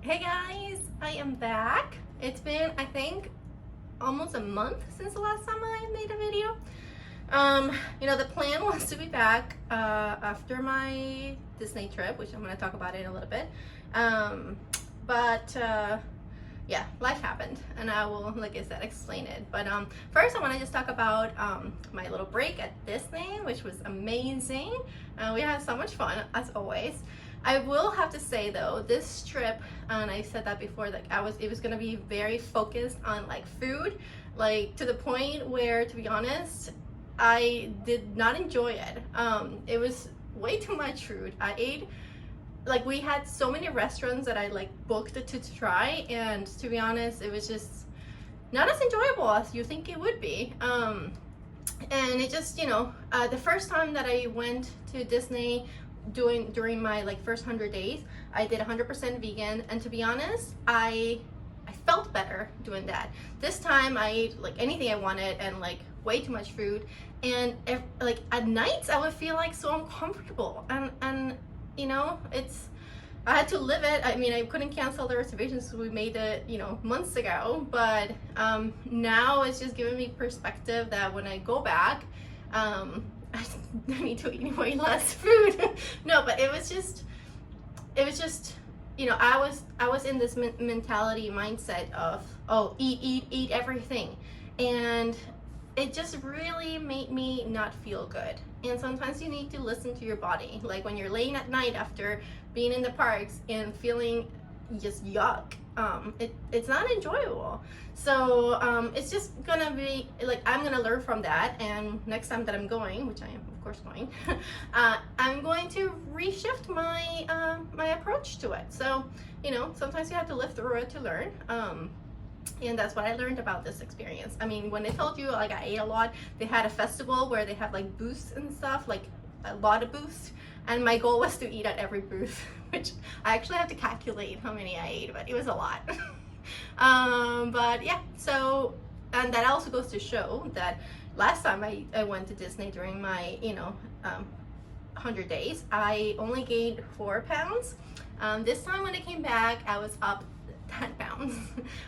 Hey guys, I am back. It's been, I think, almost a month since the last time I made a video. The plan was to be back after my Disney trip, which I'm going to talk about in a little bit. Yeah, life happened, and I will, like I said, explain it. But first, I want to just talk about my little break at Disney, which was amazing. We had so much fun, as always. I will have to say though, this trip, and I said that before, like it was gonna be very focused on like food, like to the point where, to be honest, I did not enjoy it. It was way too much food. I ate, like we had so many restaurants that I like booked to try, and to be honest, it was just not as enjoyable as you think it would be. And it just, the first time that I went to Disney during my like first 100 days, I did 100% vegan, and to be honest, I felt better doing that. This time I ate like anything I wanted and like way too much food, and like at nights I would feel like so uncomfortable, and it's, I had to live it. I mean, I couldn't cancel the reservations, so we made it, months ago, but now it's just giving me perspective that when I go back, I need to eat way less food. No, but it was just, I was in this mentality mindset of, oh, eat everything, and it just really made me not feel good. And sometimes you need to listen to your body, like when you're laying at night after being in the parks and feeling just yuck. It's not enjoyable. So it's just gonna be like, I'm gonna learn from that, and next time that I'm going, which I am of course going, I'm going to reshift my my approach to it. So sometimes you have to live through it to learn. And that's what I learned about this experience. I mean, when they told you like I ate a lot, they had a festival where they have like booths and stuff, like a lot of booths, and my goal was to eat at every booth, which I actually have to calculate how many I ate, but it was a lot. But yeah, so, and that also goes to show that last time I went to Disney during my 100 days, I only gained 4 pounds. This time when I came back, I was up 10 pounds.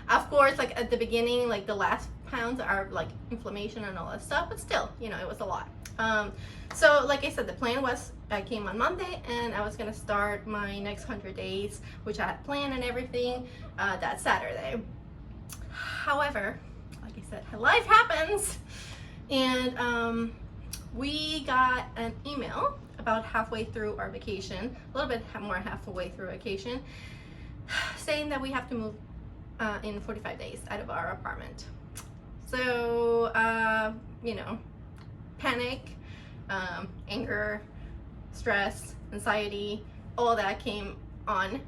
Of course, like at the beginning, like the last pounds are like inflammation and all that stuff, but still, it was a lot. So like I said, the plan was I came on Monday and I was gonna start my next 100 days, which I had planned and everything, that Saturday. However, like I said, life happens, and we got an email about halfway through our vacation, a little bit more halfway through vacation, saying that we have to move in 45 days out of our apartment. So, panic, anger, stress, anxiety, all that came on.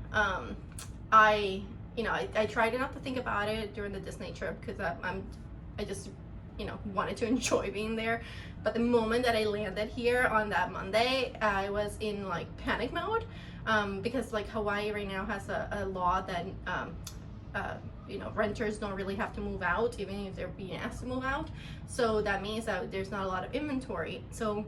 I tried not to think about it during the Disney trip because I just wanted to enjoy being there. But the moment that I landed here on that Monday, I was in like panic mode, because like Hawaii right now has a law that renters don't really have to move out even if they're being asked to move out. So that means that there's not a lot of inventory. So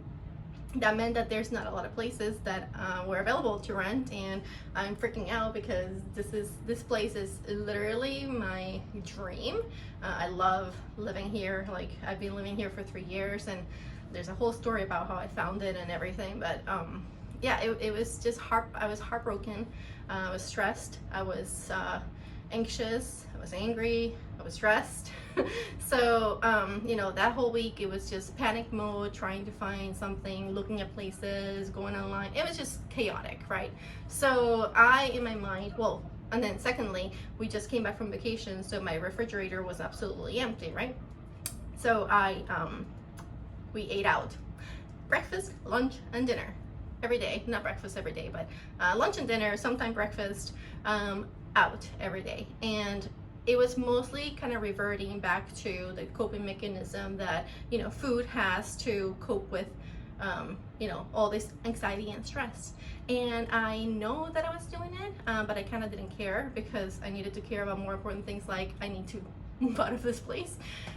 that meant that there's not a lot of places that were available to rent, and I'm freaking out because this place is literally my dream. I love living here. Like, I've been living here for 3 years, and there's a whole story about how I found it and everything. But yeah, it was just I was heartbroken. I was stressed. I was anxious. I was angry. I was stressed. So that whole week it was just panic mode, trying to find something, looking at places, going online. It was just chaotic, right? So I, in my mind, well, and then secondly, we just came back from vacation, so my refrigerator was absolutely empty, right? So we ate out, breakfast, lunch, and dinner every day. Not breakfast every day, but lunch and dinner, sometimes breakfast, out every day. And it was mostly kind of reverting back to the coping mechanism that food has to cope with all this anxiety and stress. And I know that I was doing it, but I kind of didn't care because I needed to care about more important things, like I need to move out of this place.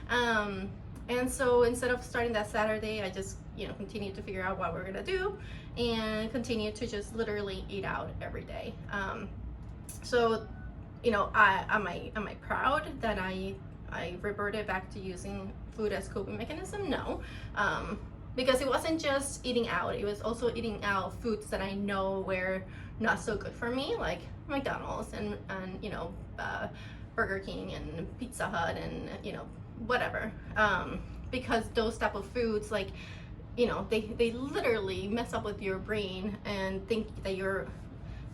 And so instead of starting that Saturday, I just continued to figure out what we're gonna do and continue to just literally eat out every day. So Am I proud that I reverted back to using food as coping mechanism? No, because it wasn't just eating out. It was also eating out foods that I know were not so good for me, like McDonald's and Burger King and Pizza Hut and whatever. Because those type of foods, like they literally mess up with your brain and think that you're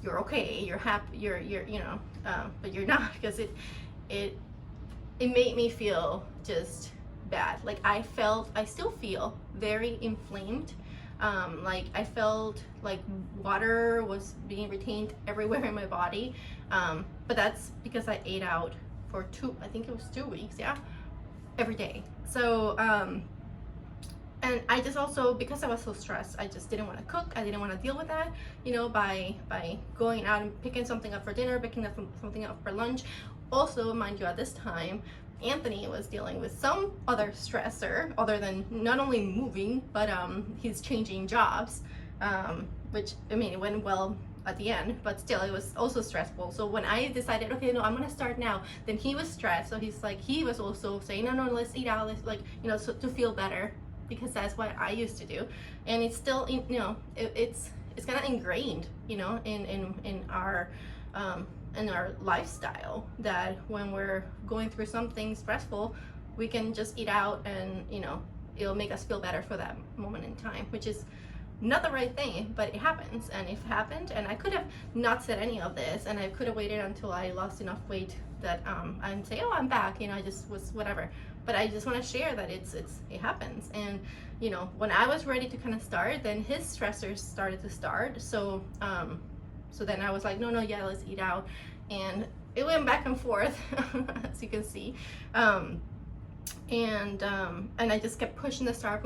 okay, you're happy, but you're not, because it made me feel just bad. Like I still feel very inflamed. Like I felt like water was being retained everywhere in my body. But that's because I ate out for I think it was 2 weeks, yeah, every day. So, and I just also, because I was so stressed, I just didn't want to cook. I didn't want to deal with that, by going out and picking something up for dinner, picking up something up for lunch. Also, mind you, at this time, Anthony was dealing with some other stressor other than not only moving, but he's changing jobs, which, I mean, it went well at the end, but still it was also stressful. So when I decided, okay, no, I'm gonna start now, then he was stressed. So he was also saying, no, let's eat out, let's so to feel better, because that's what I used to do. And it's still, it's kind of ingrained, in our lifestyle, that when we're going through something stressful, we can just eat out and, it'll make us feel better for that moment in time, which is not the right thing, but it happens. And it happened, and I could have not said any of this, and I could have waited until I lost enough weight that I'm saying, oh, I'm back, I just was whatever. But I just want to share that it happens. And when I was ready to kind of start, then his stressors started to start. So then I was like, no, yeah, let's eat out. And it went back and forth, as you can see. And I just kept pushing the start.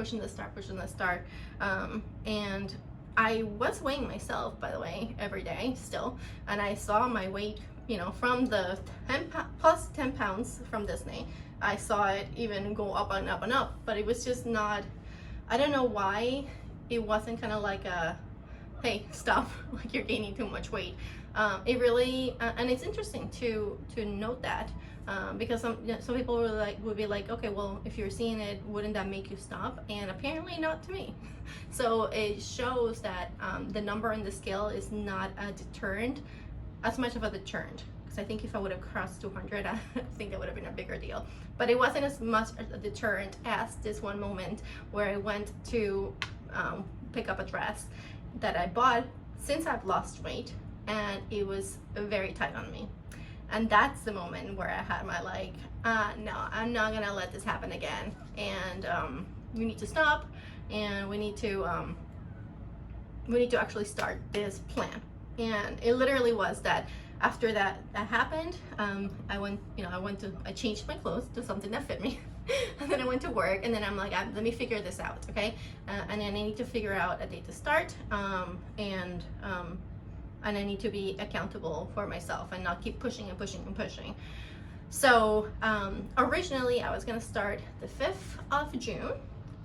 And I was weighing myself, by the way, every day still. And I saw my weight, from the plus 10 pounds from Disney. I saw it even go up and up and up, but it was just not, I don't know why it wasn't kind of like a, hey, stop, like you're gaining too much weight. It really, and it's interesting to note that, because some people would be like, okay, well, if you're seeing it, wouldn't that make you stop? And apparently not to me. So it shows that the number on the scale is not a deterrent, as much of a deterrent. Because I think if I would have crossed 200, I think that would have been a bigger deal. But it wasn't as much a deterrent as this one moment where I went to pick up a dress that I bought since I've lost weight, and it was very tight on me. And that's the moment where I had my no, I'm not gonna let this happen again, and we need to stop, and we need to actually start this plan. And it literally was that after that happened, I changed my clothes to something that fit me. And then I went to work, and then I'm like, let me figure this out, okay? And then I need to figure out a date to start, and I need to be accountable for myself and not keep pushing and pushing and pushing. So originally I was gonna start the 5th of June,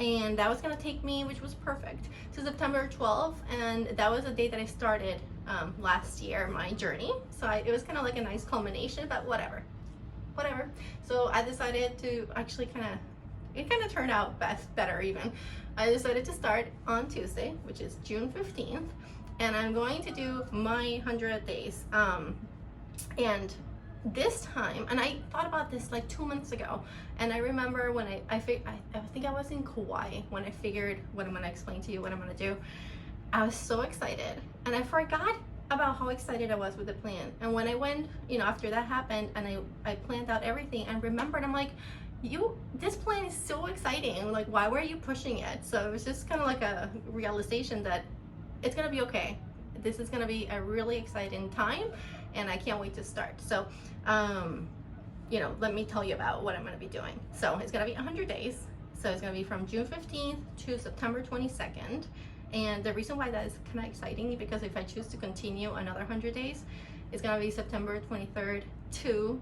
and that was gonna take me, which was perfect, to September 12th, and that was the day that I started last year, my journey. So it was kind of like a nice culmination, but whatever. So I decided to actually it kind of turned out better even. I decided to start on Tuesday, which is June 15th, and I'm going to do my 100 days. And this time, and I thought about this like 2 months ago, and I remember when I think I was in Kauai when I figured what I'm gonna explain to you, what I'm gonna do. I was so excited, and I forgot about how excited I was with the plan. And when I went, after that happened, and I planned out everything and remembered, I'm like, this plan is so exciting, like why were you pushing it? So it was just kind of like a realization that it's gonna be okay. This is gonna be a really exciting time, and I can't wait to start. So let me tell you about what I'm gonna be doing. So it's gonna be 100 days. So it's gonna be from June 15th to September 22nd. And the reason why that is kind of exciting, because if I choose to continue another 100 days, it's gonna be September 23rd to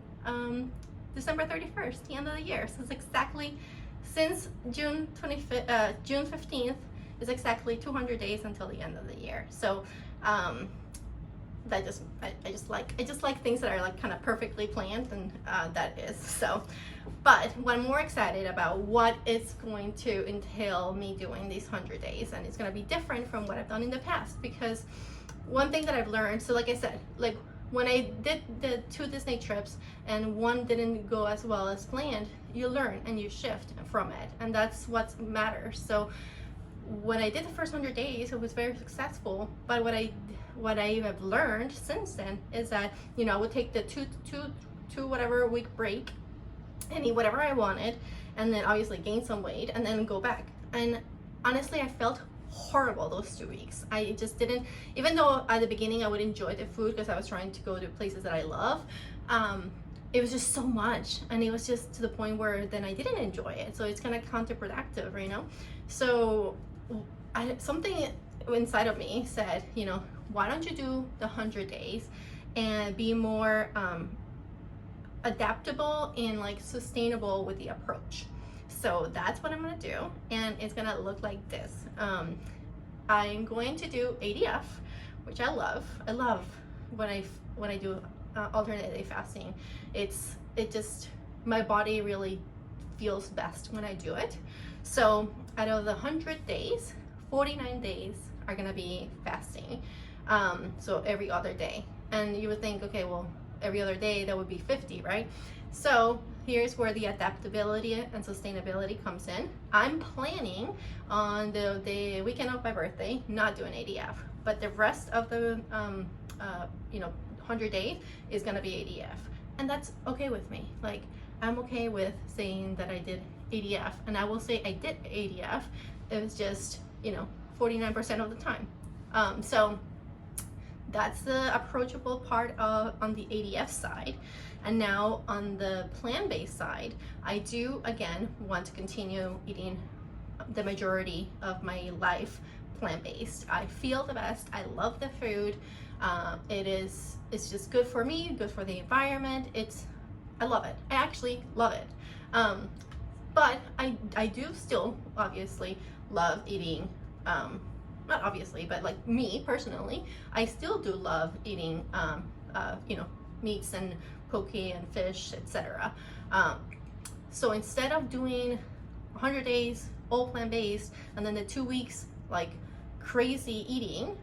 December 31st, the end of the year. So it's exactly, since June 15th is exactly 200 days until the end of the year. So I just like things that are like kind of perfectly planned, and that is so. But what I'm more excited about, what it's going to entail me doing these 100 days, and it's going to be different from what I've done in the past, because one thing that I've learned, so like I said, like when I did the 2 Disney trips and one didn't go as well as planned, you learn and you shift from it, and that's what matters. So when I did the first 100 days, it was very successful. But what I have learned since then is that, you know, I would take the two whatever week break and eat whatever I wanted, and then obviously gain some weight and then go back. And honestly, I felt horrible those 2 weeks. I just didn't, even though at the beginning I would enjoy the food because I was trying to go to places that I love, it was just so much, and it was just to the point where then I didn't enjoy it. So it's kind of counterproductive, you know. So something inside of me said, you know, why don't you do the 100 days and be more adaptable and like sustainable with the approach. So that's what I'm gonna do, and it's gonna look like this. I'm going to do ADF, which I love. I love when I do alternate day fasting. It just, my body really feels best when I do it. So out of the 100 days, 49 days are gonna be fasting. So every other day. And you would think, okay, well, every other day, that would be 50, right? So here's where the adaptability and sustainability comes in. I'm planning on the weekend of my birthday not doing ADF, but the rest of the 100 days is gonna be ADF, and that's okay with me. Like, I'm okay with saying that I did ADF, and I will say I did ADF. It was just, you know, 49% of the time. So that's the approachable part on the ADF side. And now on the plant-based side, I do again want to continue eating the majority of my life plant-based. I feel the best. I love the food. It's just good for me, good for the environment. I love it. I actually love it. But I do still obviously love eating, not obviously, but like me personally, I still do love eating, meats and poke and fish, etc. So instead of doing 100 days all plant-based and then the 2 weeks like crazy eating,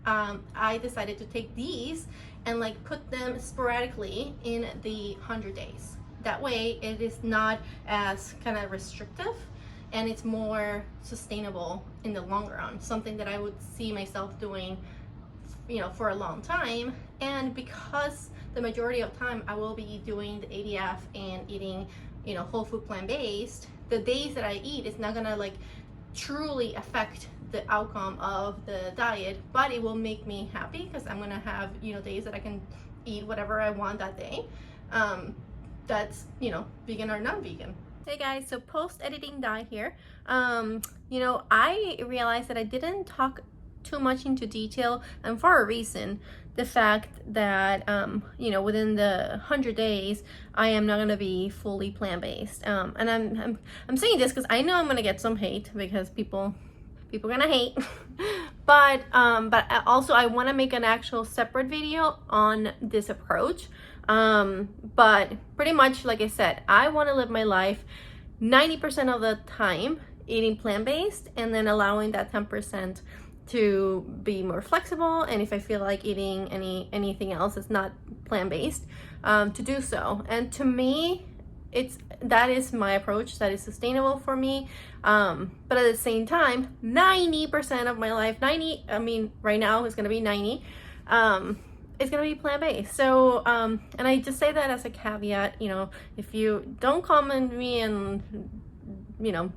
I decided to take these and like put them sporadically in the 100 days. That way it is not as kind of restrictive, and it's more sustainable in the long run, something that I would see myself doing, you know, for a long time. And because the majority of time I will be doing the ADF and eating, you know, whole food plant-based, the days that I eat is not gonna like truly affect the outcome of the diet, but it will make me happy because I'm gonna have, you know, days that I can eat whatever I want that day. That's, you know, vegan or non-vegan. Hey guys, so post-editing diet here. You know, I realized that I didn't talk too much into detail, and for a reason. The fact that, you know, within the 100 days, I am not gonna be fully plant-based. And I'm saying this because I know I'm gonna get some hate because people gonna hate. but also I want to make an actual separate video on this approach. But pretty much, like I said, I want to live my life 90% of the time eating plant-based, and then allowing that 10% to be more flexible, and if I feel like eating anything else that's not plant-based, to do so. And to me, that is my approach, that is sustainable for me. But at the same time, 90% of my life, right now it's gonna be 90, it's gonna be plant-based. So and I just say that as a caveat, you know, if you don't comment me and, you know,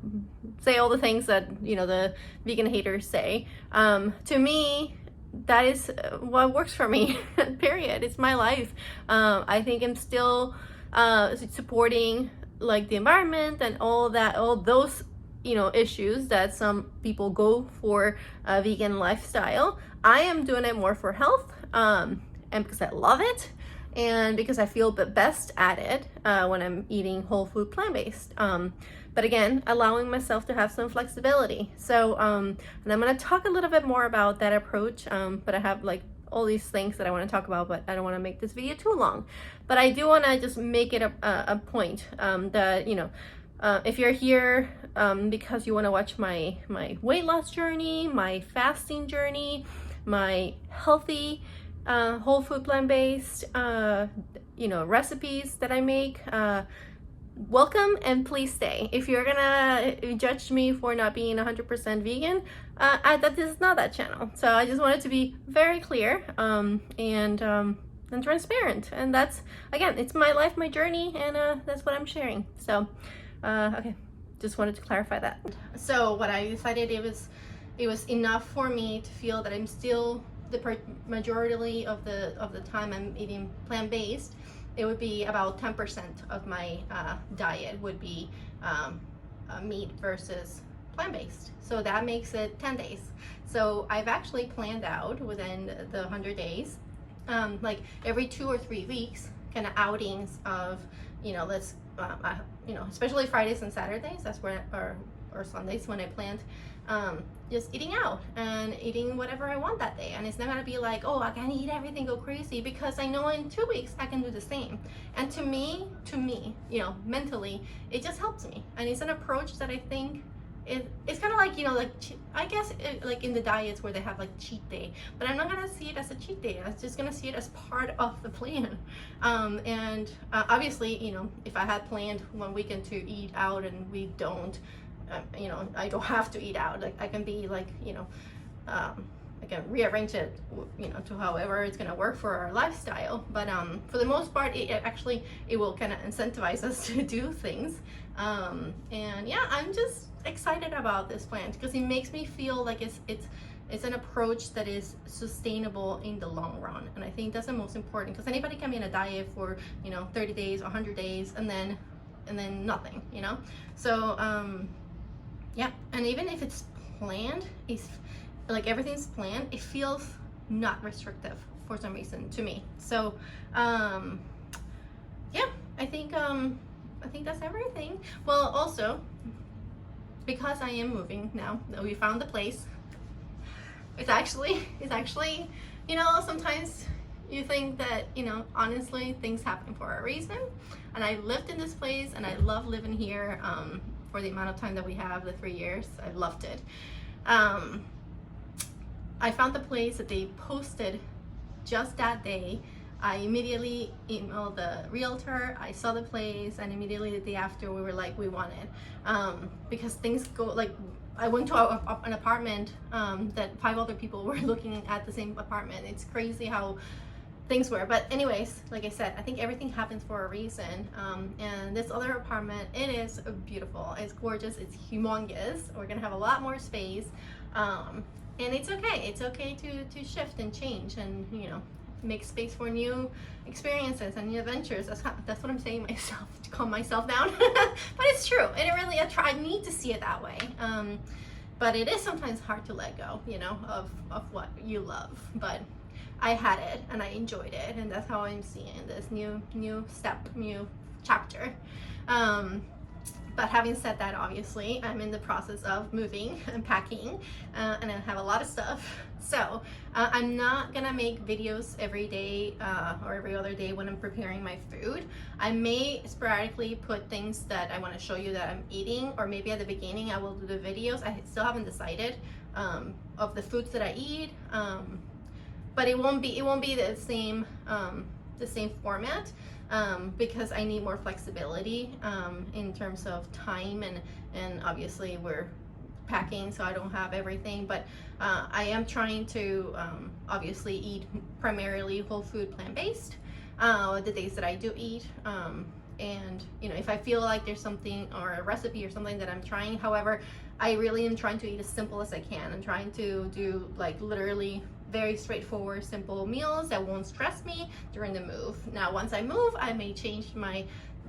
say all the things that, you know, the vegan haters say, to me, that is what works for me. Period. It's my life. I think I'm still supporting like the environment and all those, you know, issues that some people go for a vegan lifestyle. I am doing it more for health, and because I love it, and because I feel the best at it when I'm eating whole food plant-based. But again, allowing myself to have some flexibility. So, and I'm gonna talk a little bit more about that approach, but I have like all these things that I want to talk about, but I don't want to make this video too long. But I do want to just make it a point that, you know, if you're here because you want to watch my weight loss journey, my fasting journey, my healthy whole food plant-based you know, recipes that I make, welcome and please stay. If you're gonna judge me for not being 100% vegan, that is not that channel. So I just wanted to be very clear and transparent, and that's, again, it's my life, my journey, and that's what I'm sharing. So okay, just wanted to clarify that. So what I decided, it was enough for me to feel that I'm still the majority of the time I'm eating plant-based. It would be about 10% of my diet would be meat versus plant-based. So that makes it 10 days. So I've actually planned out within the 100 days, like every 2 or 3 weeks, kind of outings of, you know, let's, you know, especially Fridays and Saturdays, that's where, or Sundays when I planned, just eating out and eating whatever I want that day. And it's not gonna be like, oh, I can eat everything, go crazy, because I know in 2 weeks I can do the same. And to me, you know, mentally, it just helps me. And it's an approach that I think it's kind of like, you know, like, I guess like in the diets where they have like cheat day, but I'm not gonna see it as a cheat day. I'm just gonna see it as part of the plan. And obviously, you know, if I had planned one weekend to eat out and we don't, you know, I don't have to eat out. Like I can be like, you know, I can rearrange it, you know, to however it's gonna work for our lifestyle. But for the most part, it will kind of incentivize us to do things. And yeah, I'm just excited about this plan because it makes me feel like it's an approach that is sustainable in the long run. And I think that's the most important, because anybody can be in a diet for, you know, 30 days, 100 days, and then nothing, you know. So yeah, and even if it's planned, it's like everything's planned, it feels not restrictive for some reason to me. So yeah, I think that's everything. Well, also, because I am moving now, that we found the place, it's actually, you know, sometimes you think that, you know, honestly, things happen for a reason. And I lived in this place and I love living here for the amount of time that we have, the 3 years. I loved it. I found the place that they posted just that day. I immediately emailed the realtor. I saw the place, and immediately the day after we were like, we want it. Because things go, like, I went to an apartment that 5 other people were looking at the same apartment. It's crazy how things were. But anyways, like I said, I think everything happens for a reason. And this other apartment, it is beautiful. It's gorgeous. It's humongous. We're gonna have a lot more space. And it's okay. It's okay to shift and change and, you know, make space for new experiences and new adventures. That's what I'm saying myself, to calm myself down. But it's true. And it really, I need to see it that way. But it is sometimes hard to let go, you know, of what you love. But I had it and I enjoyed it, and that's how I'm seeing this new step, new chapter. But having said that, obviously, I'm in the process of moving and packing, and I have a lot of stuff. So I'm not gonna make videos every day or every other day when I'm preparing my food. I may sporadically put things that I want to show you that I'm eating, or maybe at the beginning I will do the videos. I still haven't decided of the foods that I eat, but it won't be the same format. Because I need more flexibility in terms of time, and obviously we're packing, so I don't have everything, but I am trying to obviously eat primarily whole food plant-based the days that I do eat, and you know, if I feel like there's something or a recipe or something that I'm trying, however, I really am trying to eat as simple as I can. I'm trying to do like literally very straightforward, simple meals that won't stress me during the move. Now, once I move, I may change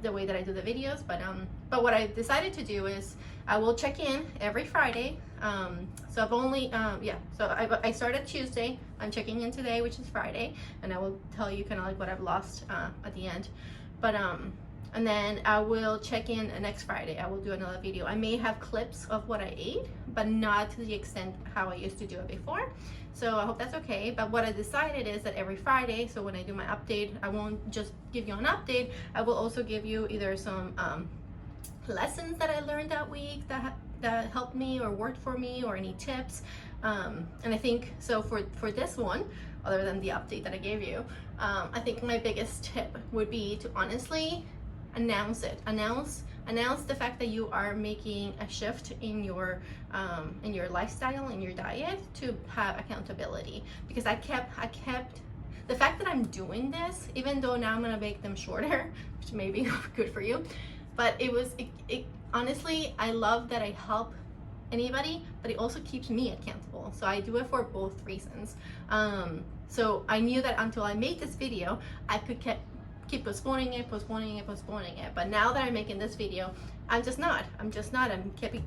the way that I do the videos, but what I decided to do is I will check in every Friday. So I've only, so I started Tuesday. I'm checking in today, which is Friday, and I will tell you kind of like what I've lost at the end. But and then I will check in next Friday. I will do another video. I may have clips of what I ate, but not to the extent how I used to do it before. So I hope that's okay. But what I decided is that every Friday, so when I do my update, I won't just give you an update, I will also give you either some lessons that I learned that week that helped me or worked for me, or any tips. And I think so for this one, other than the update that I gave you, I think my biggest tip would be to honestly announce it. Announce the fact that you are making a shift in your lifestyle, in your diet, to have accountability. Because I kept the fact that I'm doing this, even though now I'm gonna make them shorter, which may be good for you, but it honestly, I love that I help anybody, but it also keeps me accountable. So I do it for both reasons. So I knew that until I made this video, I could keep postponing it. But now that I'm making this video, I'm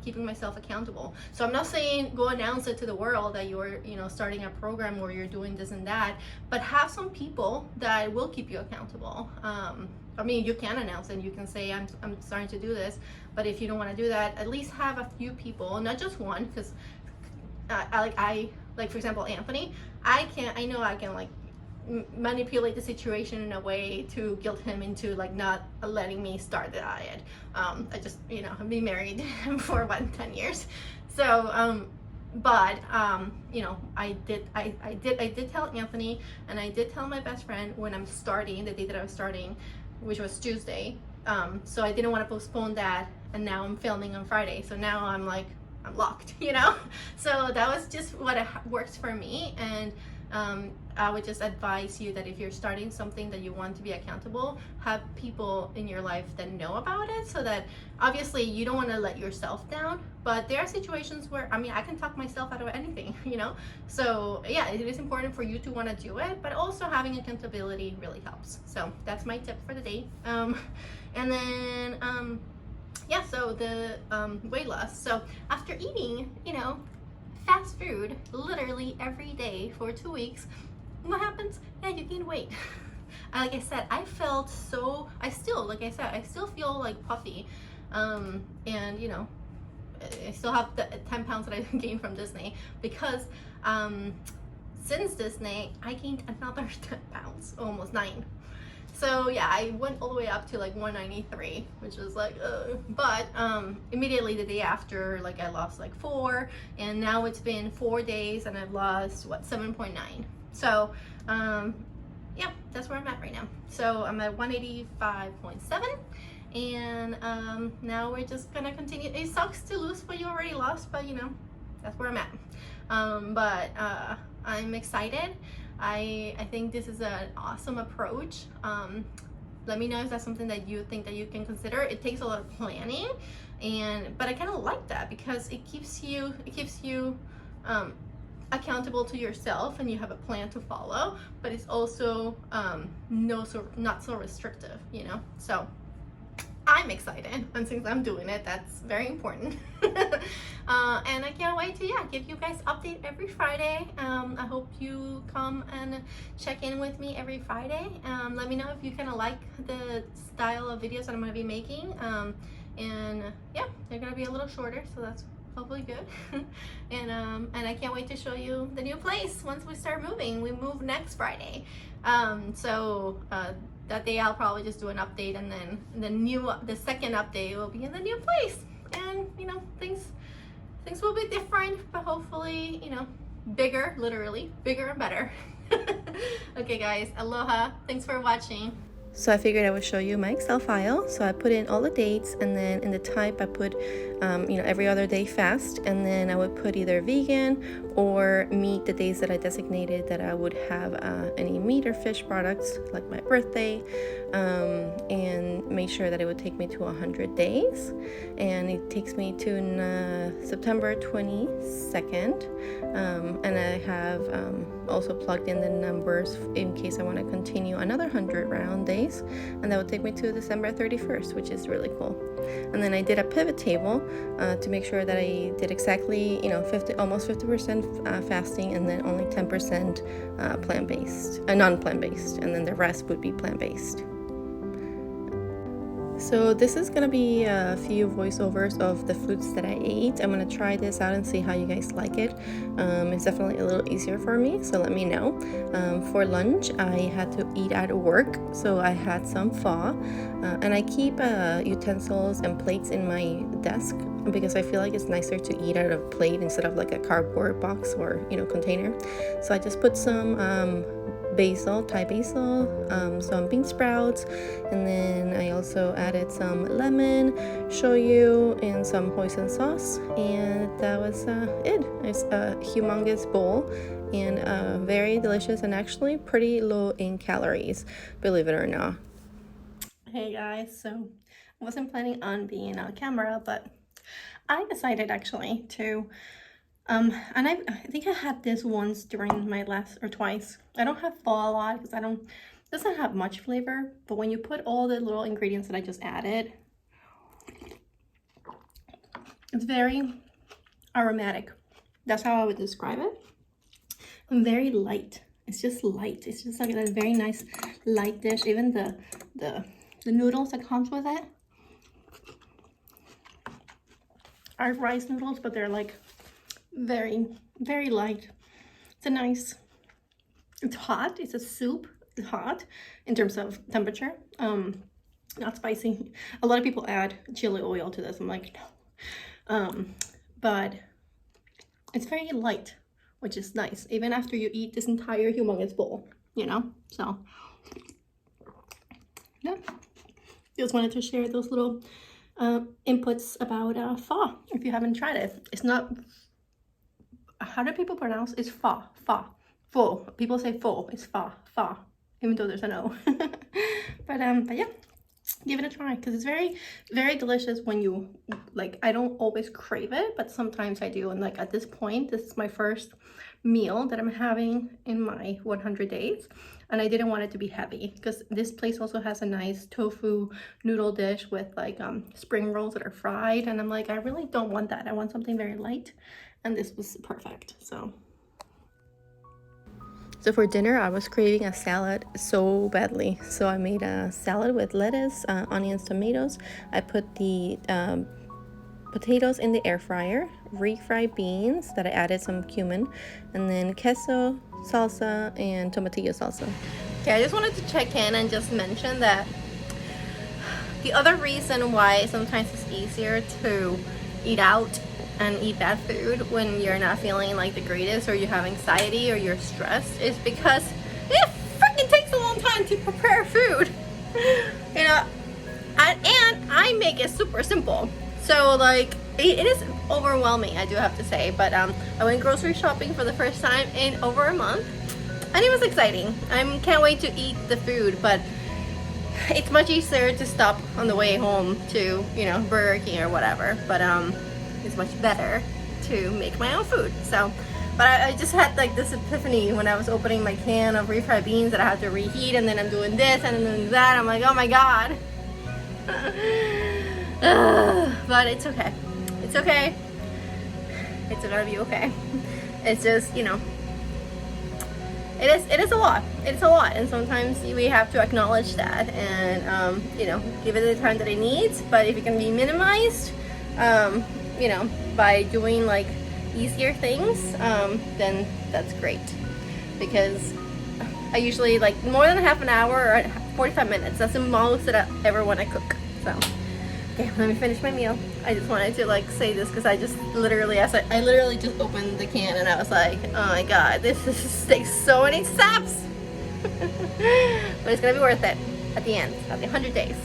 keeping myself accountable. So I'm not saying go announce it to the world that you're, starting a program or you're doing this and that, but have some people that will keep you accountable. I mean, you can announce it, you can say I'm starting to do this, but if you don't want to do that, at least have a few people, not just one, because like for example, Anthony, I know I can like manipulate the situation in a way to guilt him into like not letting me start the diet. I just, I've been married for 10 years. So, but I did tell Anthony, and I did tell my best friend when I'm starting, the day that I was starting, which was Tuesday. So I didn't want to postpone that, and now I'm filming on Friday. So now I'm locked, So that was just what works for me. And I would just advise you that if you're starting something that you want to be accountable, have people in your life that know about it, so that obviously you don't want to let yourself down, but there are situations where, I can talk myself out of anything, So yeah, it is important for you to want to do it, but also having accountability really helps. So that's my tip for the day. And then, yeah, so the weight loss. So after eating, fast food literally every day for 2 weeks, what happens? Yeah, you gain weight. Like I said, I still feel like puffy, and I still have the 10 pounds that I gained from Disney, because since Disney I gained another 10 pounds, almost 9. So yeah, I went all the way up to like 193, which was like, but immediately the day after, like I lost like 4, and now it's been 4 days and I've lost 7.9. So yeah, that's where I'm at right now. So I'm at 185.7, and now we're just gonna continue. It sucks to lose what you already lost, but that's where I'm at. But I'm excited. I think this is an awesome approach. Let me know if that's something that you think that you can consider. It takes a lot of planning, but I kind of like that, because it keeps you accountable to yourself, and you have a plan to follow, but it's also not so restrictive, So I'm excited, and since I'm doing it, that's very important. And I can't wait to give you guys update every Friday. I hope you come and check in with me every Friday. Let me know if you kind of like the style of videos that I'm going to be making. And yeah, they're going to be a little shorter, so that's hopefully good. And I can't wait to show you the new place once we start moving. We move next Friday. So that day I'll probably just do an update, and then the second update will be in the new place. And things will be different, but hopefully, bigger, literally bigger and better. Okay guys, aloha, thanks for watching. So I figured I would show you my Excel file. So I put in all the dates, and then in the type I put every other day fast, and then I would put either vegan or meat the days that I designated that I would have any meat or fish products, like my birthday, and make sure that it would take me to 100 days, and it takes me to September 22nd, and I have also plugged in the numbers in case I want to continue another 100 round days, and that would take me to December 31st, which is really cool. And then I did a pivot table to make sure that I did exactly almost 50% fasting, and then only 10% non-plant-based, and then the rest would be plant-based. So this is gonna be a few voiceovers of the foods that I ate. I'm gonna try this out and see how you guys like it. It's definitely a little easier for me, so let me know. For lunch, I had to eat at work, so I had some pho, and I keep utensils and plates in my desk because I feel like it's nicer to eat out of a plate instead of like a cardboard box or container. So I just put some basil, Thai basil, some bean sprouts, and then I also added some lemon, shoyu, and some hoisin sauce, and that was it. It's a humongous bowl and very delicious and actually pretty low in calories, believe it or not. Hey guys, so I wasn't planning on being on camera, but I decided actually to and I think I had this once during my last, or twice. I don't have pho a lot because it doesn't have much flavor, but when you put all the little ingredients that I just added, it's very aromatic. That's how I would describe it. And very light. It's just light. It's just like a very nice light dish. Even the noodles that comes with it are rice noodles, but they're like very, very light. It's hot. It's a soup. It's hot in terms of temperature. Not spicy. A lot of people add chili oil to this. I'm like, no. But it's very light, which is nice, even after you eat this entire humongous bowl, So, yeah. Just wanted to share those little inputs about pho, if you haven't tried it. It's not, how do people pronounce? It's pho. People say pho. It's pho, even though there's an O. but yeah, give it a try because it's very, very delicious when you like. I don't always crave it, but sometimes I do. And like at this point, this is my first meal that I'm having in my 100 days, and I didn't want it to be heavy because this place also has a nice tofu noodle dish with like spring rolls that are fried, and I'm like, I really don't want that. I want something very light, and this was perfect. So for dinner, I was craving a salad so badly. So I made a salad with lettuce, onions, tomatoes. I put the potatoes in the air fryer, refried beans that I added some cumin, and then queso, salsa, and tomatillo salsa. Okay, I just wanted to check in and just mention that the other reason why sometimes it's easier to eat out and eat bad food when you're not feeling like the greatest, or you have anxiety, or you're stressed, is because it freaking takes a long time to prepare food. And I make it super simple. So like it is overwhelming, I do have to say. But I went grocery shopping for the first time in over a month, and it was exciting. I can't wait to eat the food, but it's much easier to stop on the way home to Burger King or whatever. But it's much better to make my own food. So, but I just had like this epiphany when I was opening my can of refried beans that I had to reheat, and then I'm doing this and then that. I'm like, oh my god. But it's okay. It's okay. It's gonna be okay. It's just, it is a lot. It's a lot, and sometimes we have to acknowledge that and give it the time that it needs. But if it can be minimized, by doing like easier things, then that's great, because I usually like more than half an hour or 45 minutes. That's the most that I ever want to cook. So, okay, let me finish my meal. I just wanted to like say this because I literally just opened the can and I was like, oh my god, this takes so many steps. But it's gonna be worth it at the end of the 100 days.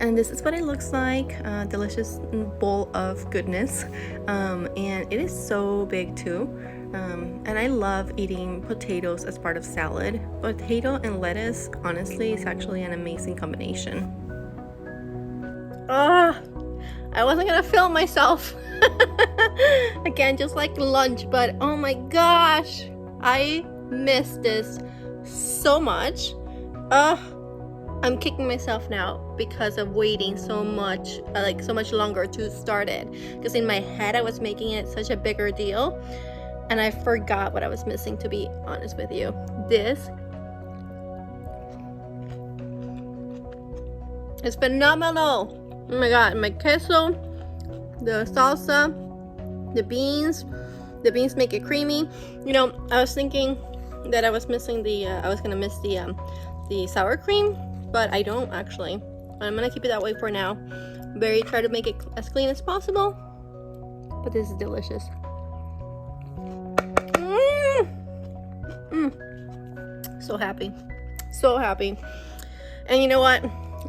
And this is what it looks like, a delicious bowl of goodness, and it is so big too. And I love eating potatoes as part of salad. Potato and lettuce, honestly, is actually an amazing combination. I wasn't gonna film myself again, just like lunch, but oh my gosh, I missed this so much. I'm kicking myself now because of waiting so much longer to start it. Because in my head, I was making it such a bigger deal, and I forgot what I was missing, to be honest with you. This It's phenomenal. Oh my god, my queso, the salsa, the beans make it creamy. You know, I was thinking that I was missing I was gonna miss the sour cream, but I don't actually. I'm gonna keep it that way for now. Try to make it as clean as possible, but this is delicious. So happy, so happy. And you know what?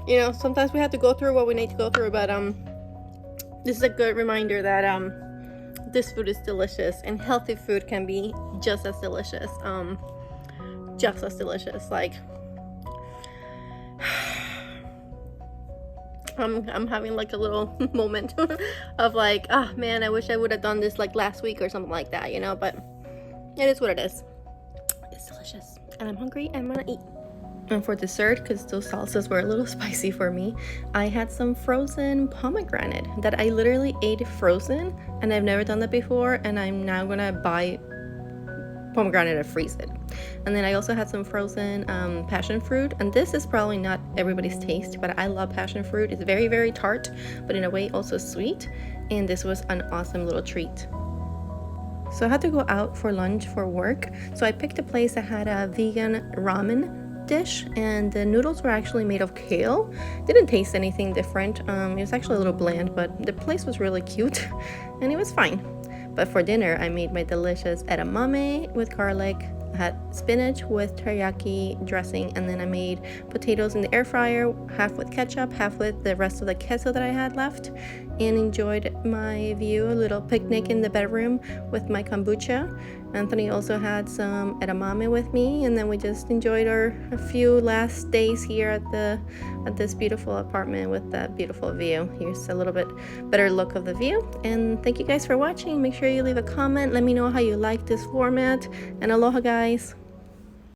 You know, sometimes we have to go through what we need to go through, but this is a good reminder that this food is delicious, and healthy food can be just as delicious. Like, I'm having like a little moment of like, oh man, I wish I would have done this like last week or something like that, you know, but it is what it is. It's delicious, and I'm hungry, and I'm gonna eat. And for dessert, because those salsas were a little spicy for me, I had some frozen pomegranate that I literally ate frozen, and I've never done that before, and I'm now gonna buy pomegranate and freeze it. And then I also had some frozen passion fruit, and this is probably not everybody's taste, but I love passion fruit. It's very, very tart, but in a way also sweet, and this was an awesome little treat. So I had to go out for lunch for work, so I picked a place that had a vegan ramen dish, and the noodles were actually made of kale. Didn't taste anything different. It was actually a little bland, but the place was really cute and it was fine. But for dinner, I made my delicious edamame with garlic. I had spinach with teriyaki dressing, and then I made potatoes in the air fryer, half with ketchup, half with the rest of the queso that I had left, and enjoyed my view, a little picnic in the bedroom with my kombucha. Anthony also had some edamame with me, and then we just enjoyed a few last days here at this beautiful apartment with that beautiful view. Here's a little bit better look of the view, and thank you guys for watching. Make sure you leave a comment, let me know how you like this format, and aloha guys.